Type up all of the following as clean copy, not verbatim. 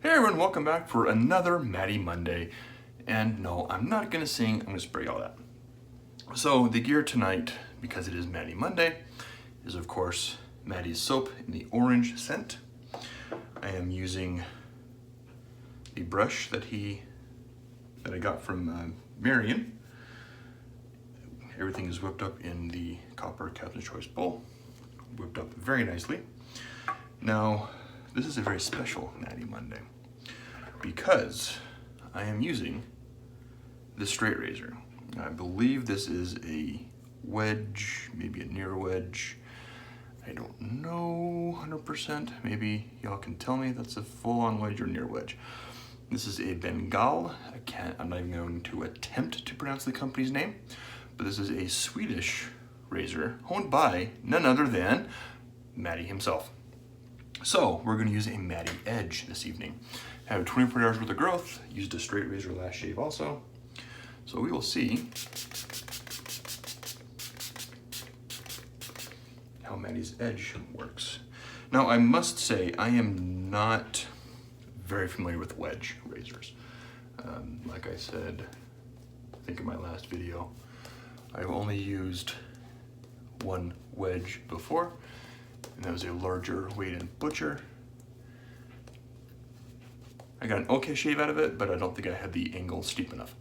Hey everyone, welcome back for another Matti Monday. And no, I'm not gonna sing, I'm gonna spray all that. So the gear tonight, because it is Matti Monday, is of course Matti's soap in the orange scent. I am using the brush that I got from Marion. Everything is whipped up in the copper Captain's Choice bowl, whipped up very nicely. Now, this is a very special Matti Monday because I am using the straight razor. I believe this is a wedge, maybe a near wedge. I don't know 100%. Maybe y'all can tell me that's a full-on wedge or near wedge. This is a Bengal. I'm not even going to attempt to pronounce the company's name, but this is a Swedish razor owned by none other than Matti himself. So we're going to use a Matti Edge this evening. I have 24 hours worth of growth, used a straight razor last shave also. So we will see how Matti's Edge works. Now I must say I am not very familiar with wedge razors. Like I said, I think in my last video, I've only used one wedge before, and that was a larger weight butcher. I got an okay shave out of it, but I don't think I had the angle steep enough.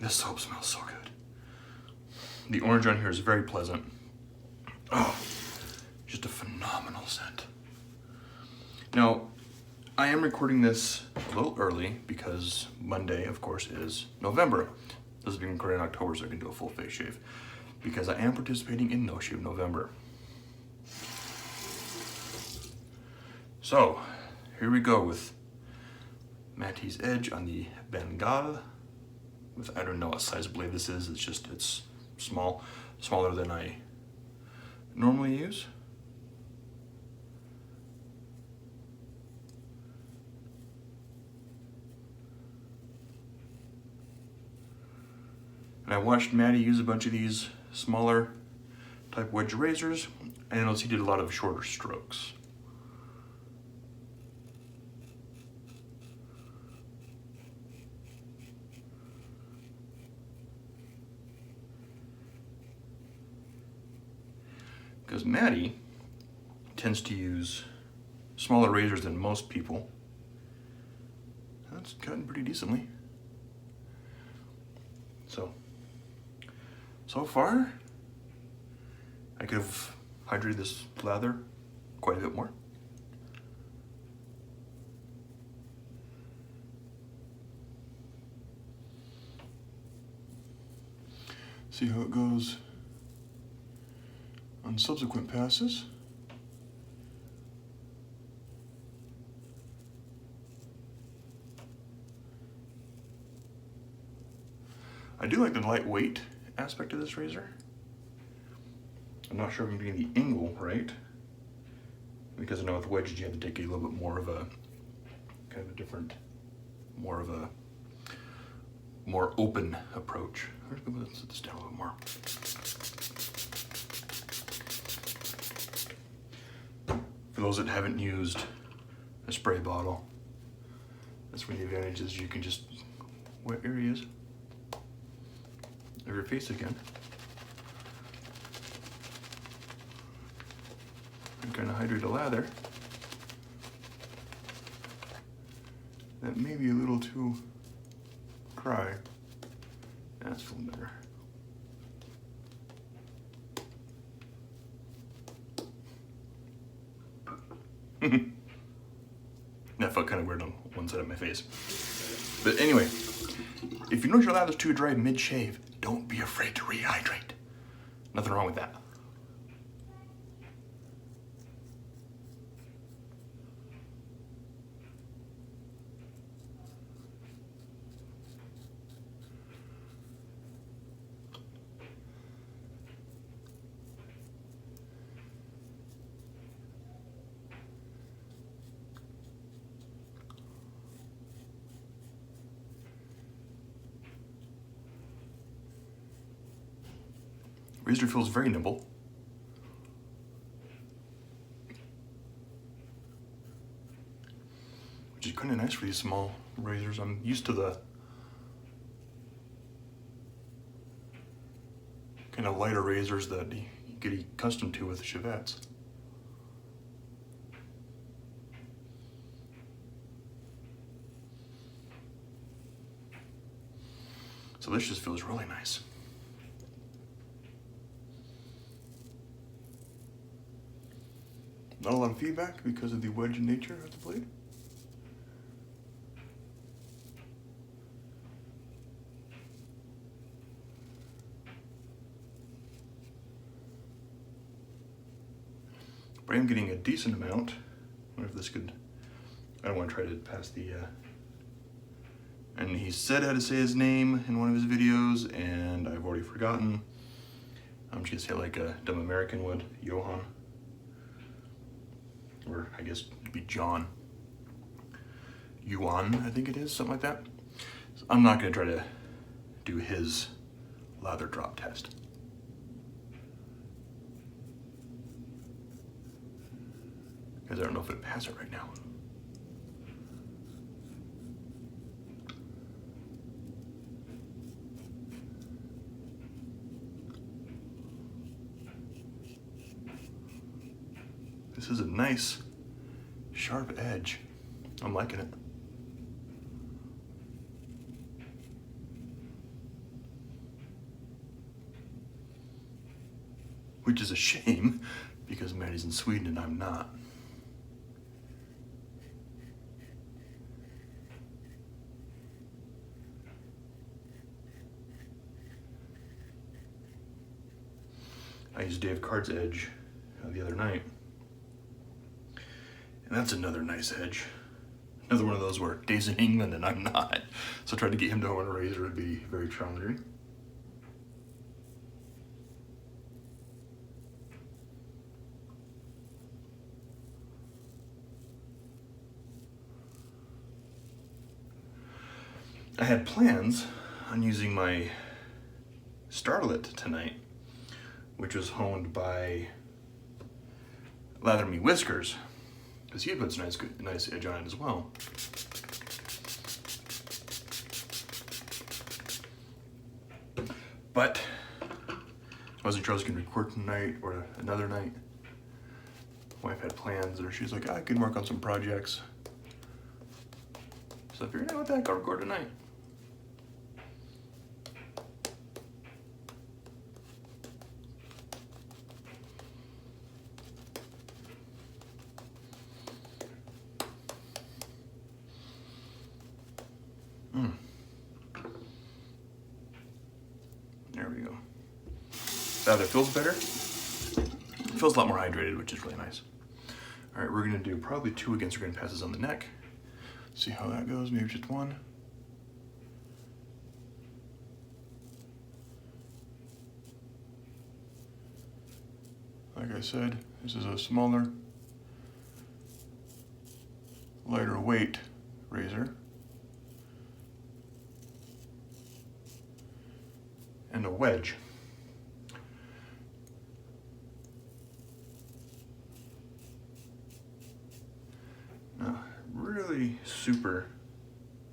This soap smells so good. The orange on here is very pleasant. Oh, just a phenomenal scent. Now, I am recording this a little early because Monday, of course, is November. This is being recorded in October, so I can do a full face shave because I am participating in No Shave November. So, here we go with Matti's Edge on the Bengal. I don't know what size blade this is. It's small, smaller than I normally use. And I watched Matti use a bunch of these smaller type wedge razors, and I noticed he did a lot of shorter strokes. Because Matti tends to use smaller razors than most people. That's cutting pretty decently. So far, I could have hydrated this lather quite a bit more. See how it goes on subsequent passes. I do like the lightweight aspect of this razor. I'm not sure if I'm getting the angle right, because I know with wedges you have to take a little bit more of a kind of a different, more open approach. Let's set this down a little more. For those that haven't used a spray bottle, that's one of the advantages. You can just wet areas of your face again and kind of hydrate a lather that may be a little too dry. That's feeling better. That felt kind of weird on one side of my face. But anyway, if you notice your lather's too dry mid-shave, don't be afraid to rehydrate. Nothing wrong with that. Razor feels very nimble. Which is kind of nice for these small razors. I'm used to the kind of lighter razors that you get accustomed to with the Chevettes. So this just feels really nice. Not a lot of feedback because of the wedge nature of the blade. But I am getting a decent amount. I wonder if this could, I don't want to try to pass the, and he said how to say his name in one of his videos, and I've already forgotten. I'm just gonna say like a dumb American would, Johann. Or I guess it'd be John. Yuan, I think it is, something like that. So I'm not gonna try to do his lather drop test. Because I don't know if it'd pass it right now. This is a nice, sharp edge. I'm liking it. Which is a shame, because Matti's in Sweden and I'm not. I used Dave Card's edge the other night. And that's another nice edge. Another one of those where Dave's in England and I'm not. So trying to get him to own a razor would be very challenging. I had plans on using my Starlet tonight, which was honed by Lather Me Whiskers, because he puts nice edge on it as well. But I wasn't sure I was going to record tonight or another night. My wife had plans, or she's like, I can work on some projects. So if you're not with that, go record tonight. There we go. That either feels better. It feels a lot more hydrated, which is really nice. All right, we're gonna do probably 2 against grain passes on the neck. See how that goes, maybe just 1. Like I said, this is a smaller, lighter weight razor. And a wedge. Now, really super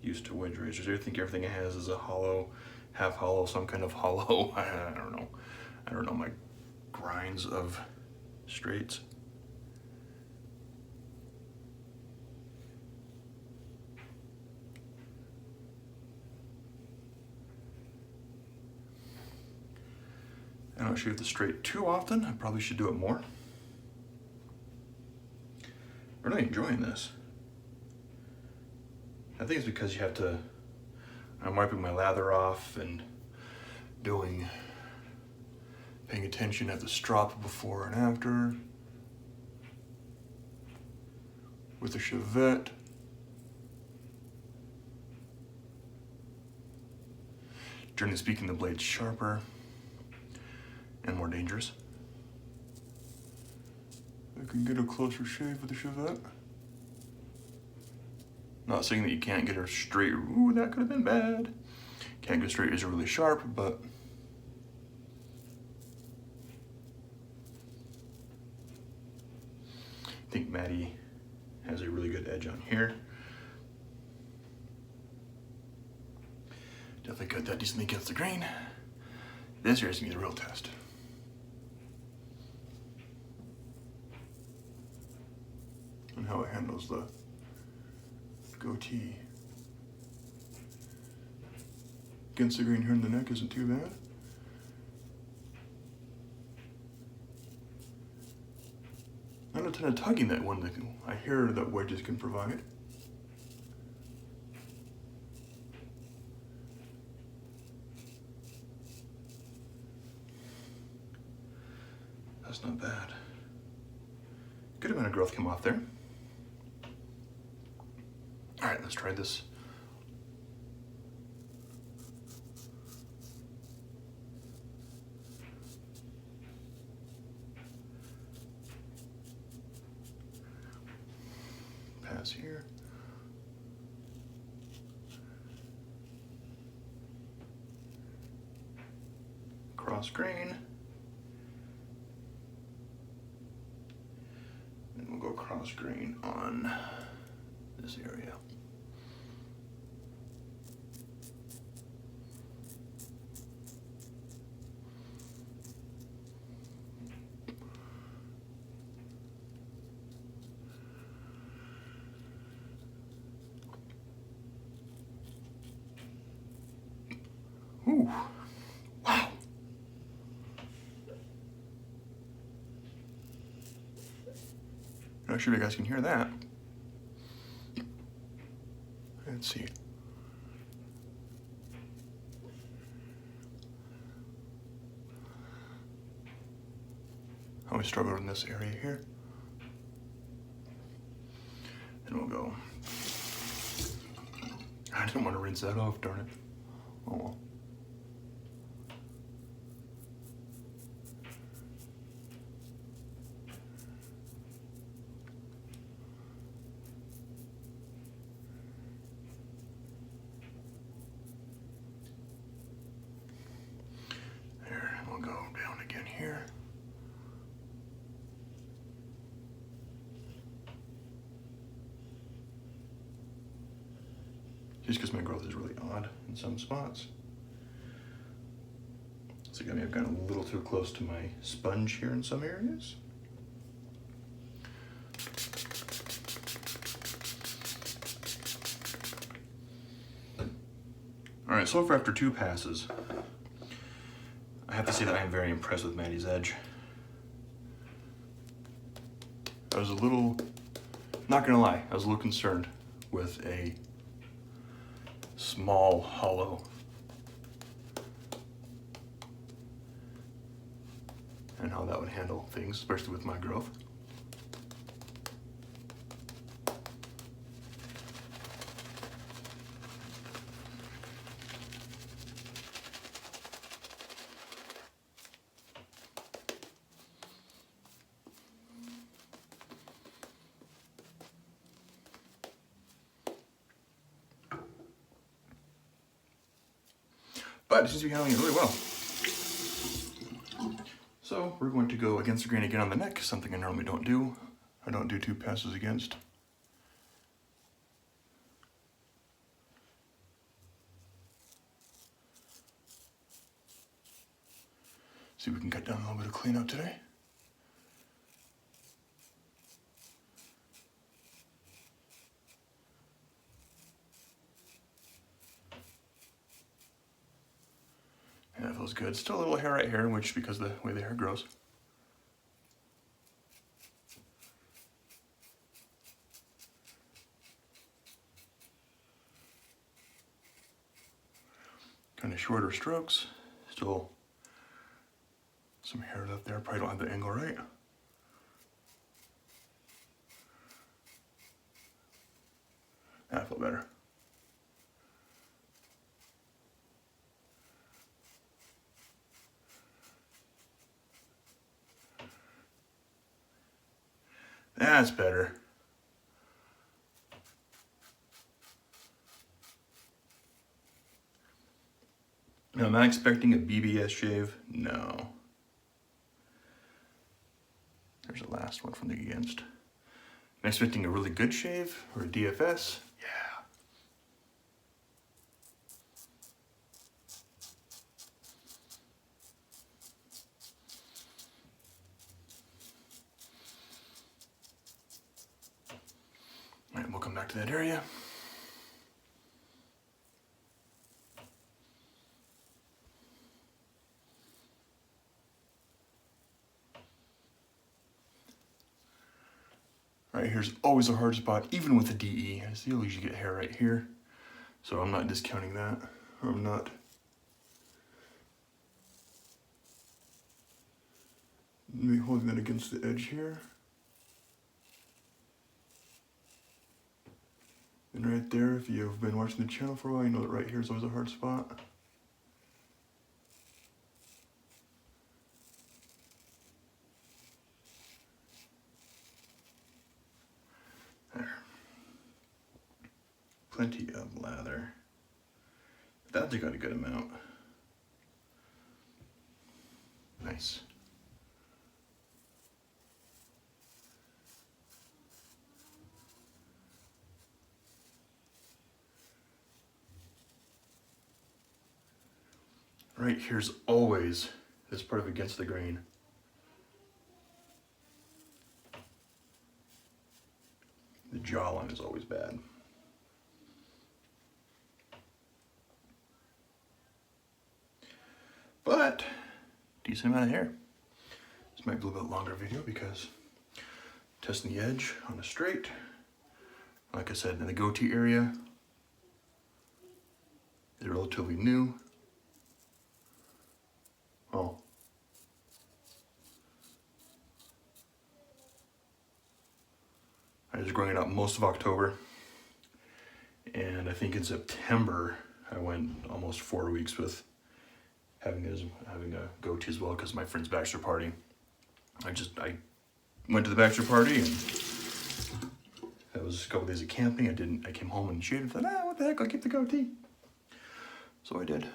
used to wedge razors. I think everything it has is a hollow, half hollow, some kind of hollow. I don't know. I don't know my grinds of straights. I don't shave the straight too often. I probably should do it more. I'm really enjoying this. I think it's because you have to, I'm wiping my lather off and paying attention at the strop before and after. With the Chevette. Generally speaking, the blade's sharper and more dangerous. I can get a closer shave with the Chevette. Not saying that you can't get her straight. Ooh, that could have been bad. Can't get straight razor really sharp, but think Matti has a really good edge on here. Definitely cut that decently against the grain. This here is gonna be the real test. And how it handles the goatee. Against the grain here in the neck isn't too bad. Not a ton of tugging that one that I hear that wedges can provide. That's not bad. Good amount of growth came off there. All right, let's try this. Pass here. Cross grain. And we'll go cross grain on this area. Ooh, wow. Not sure if you guys can hear that. Let's see. I always struggle in this area here. And we'll go. I didn't want to rinse that off, darn it. Oh well. There, and we'll go down again here. Just because my growth is really odd in some spots. So I may have gotten a little too close to my sponge here in some areas. All right, so far after 2 passes, I have to say that I am very impressed with Matti's edge. I was a little, not gonna lie, I was a little concerned with a small hollow and how that would handle things, especially with my growth. But it seems to be handling it really well. So we're going to go against the grain again on the neck, something I normally don't do. I don't do 2 passes against. See if we can cut down a little bit of cleanup today. Yeah, that feels good. Still a little hair right here, which because of the way the hair grows. Kind of shorter strokes. Still some hair left there. Probably don't have the angle right. That felt better. That's better. Now, am I expecting a BBS shave? No. There's the last one from the against. expecting a really good shave or a DFS. Yeah. All right, we'll come back to that area. Right here's always a hard spot, even with the DE. I still usually get hair right here, so I'm not discounting that. I'm not. Maybe holding that against the edge here. And right there, if you've been watching the channel for a while, you know that right here is always a hard spot. There. Plenty of lather. That's got a good amount. Nice. Right here's always this part of against the grain. The jawline is always bad. But decent amount of hair. This might be a little bit longer video because testing the edge on a straight. Like I said, in the goatee area, is relatively new. Oh. I was growing it out most of October. And I think in September, I went almost 4 weeks with having a goatee as well because of my friend's bachelor party. I went to the bachelor party and that was a couple days of camping. I came home and shaved and thought, what the heck, I'll keep the goatee. So I did.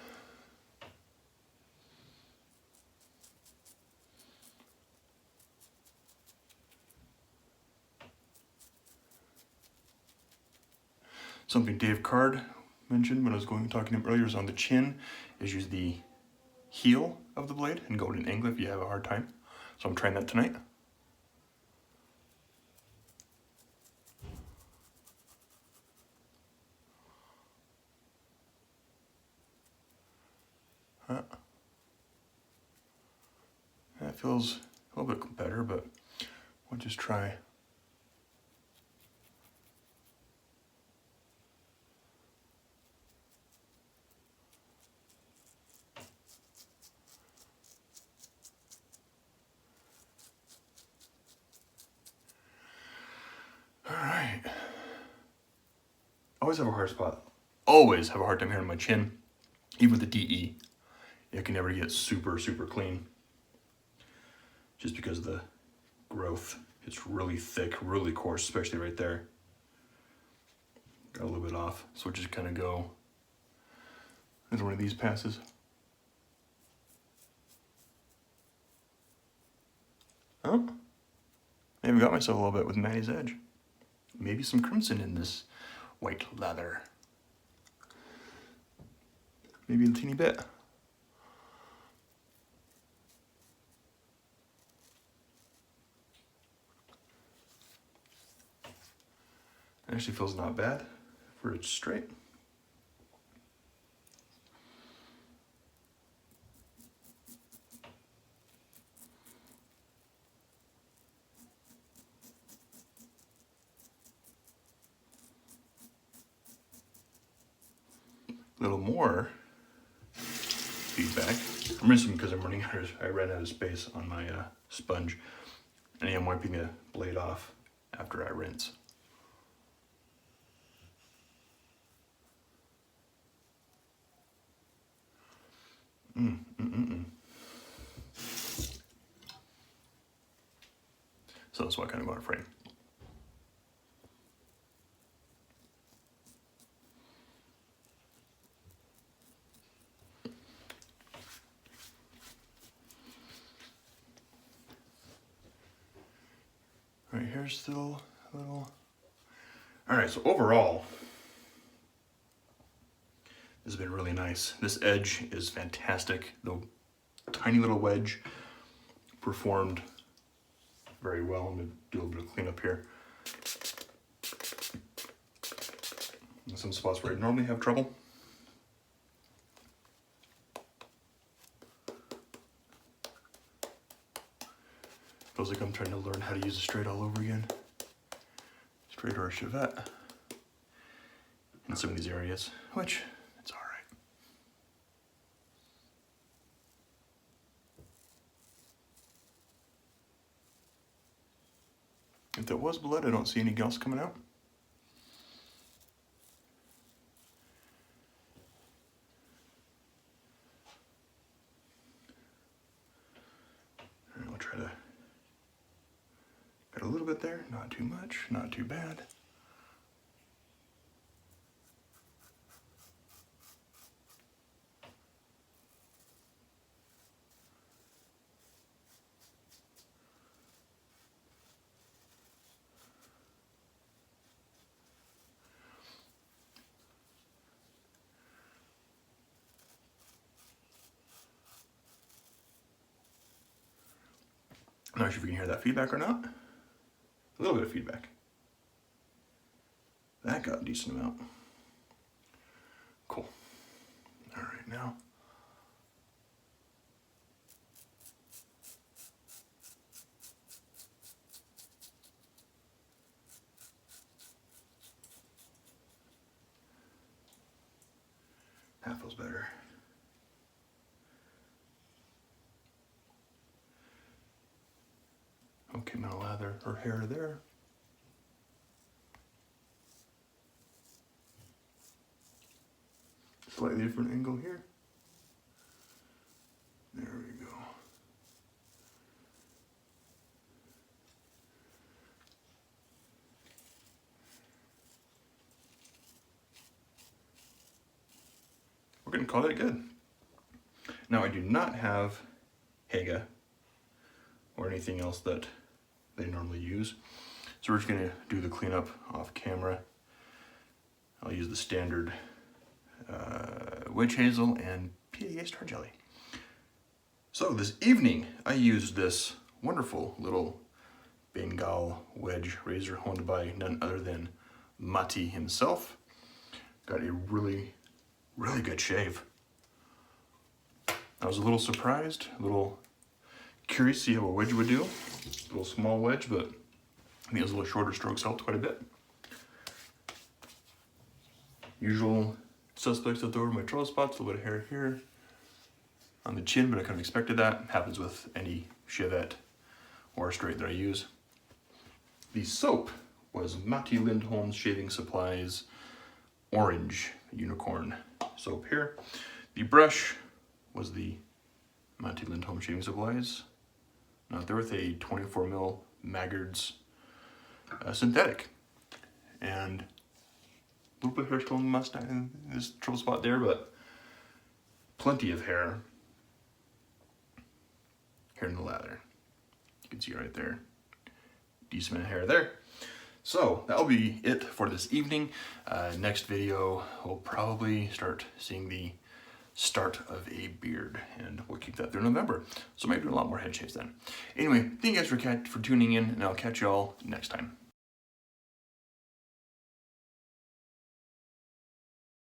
Something Dave Card mentioned when I was talking to him earlier is on the chin, is use the heel of the blade and go at an angle if you have a hard time. So I'm trying that tonight. That feels a little bit better, but we'll just try. All right. Always have a hard spot. Always have a hard time here on my chin, even with the DE. It can never get super, super clean. Just because of the growth. It's really thick, really coarse, especially right there. Got a little bit off, so we'll just kind of go as one of these passes. Oh, maybe got myself a little bit with Matti's edge. Maybe some crimson in this white leather. Maybe a teeny bit. It actually feels not bad for it's straight. A little more feedback. I'm rinsing because I ran out of space on my sponge. And I'm wiping the blade off after I rinse. So that's why I kind of go in a frame. Right here's still a little. All right, so overall, this has been really nice. This edge is fantastic. The tiny little wedge performed very well. I'm gonna do a little bit of cleanup here. Some spots where I normally have trouble. Feels like I'm trying to learn how to use a straight all over again. Straight or a Chevette in some of these areas, which it's all right. If there was blood, I don't see anything else coming out. And we'll try to get a little bit there, not too much, not too bad. I'm not sure if you can hear that feedback or not. A little bit of feedback. That got a decent amount. Cool. All right, now. That feels better. Okay, I'm gonna lather her hair there. Slightly different angle here. There we go. We're gonna call that good. Now I do not have Haga or anything else that they normally use. So we're just gonna do the cleanup off camera. I'll use the standard witch hazel and PAA star jelly. So this evening I used this wonderful little Bengal wedge razor honed by none other than Matti himself. Got a really good shave. I was a little surprised, a little curious to see how a wedge would do. A little small wedge, but I think those little shorter strokes helped quite a bit. Usual suspects left over my trouble spots, a little bit of hair here on the chin, but I kind of expected that. Happens with any Chevette or straight that I use. The soap was Matti Lindholm's Shaving Supplies Orange Unicorn soap here. The brush was the Matti Lindholm Shaving Supplies. Now they're with a 24 mil Maggard's synthetic. And a little bit of hair still in the mustache, in this trouble spot there, but plenty of hair here in the lather. You can see right there, decent amount of hair there. So that'll be it for this evening. Next video, we'll probably start seeing the start of a beard, and we'll keep that through November. So maybe do a lot more head shaves then. Anyway, thank you guys for tuning in, and I'll catch y'all next time.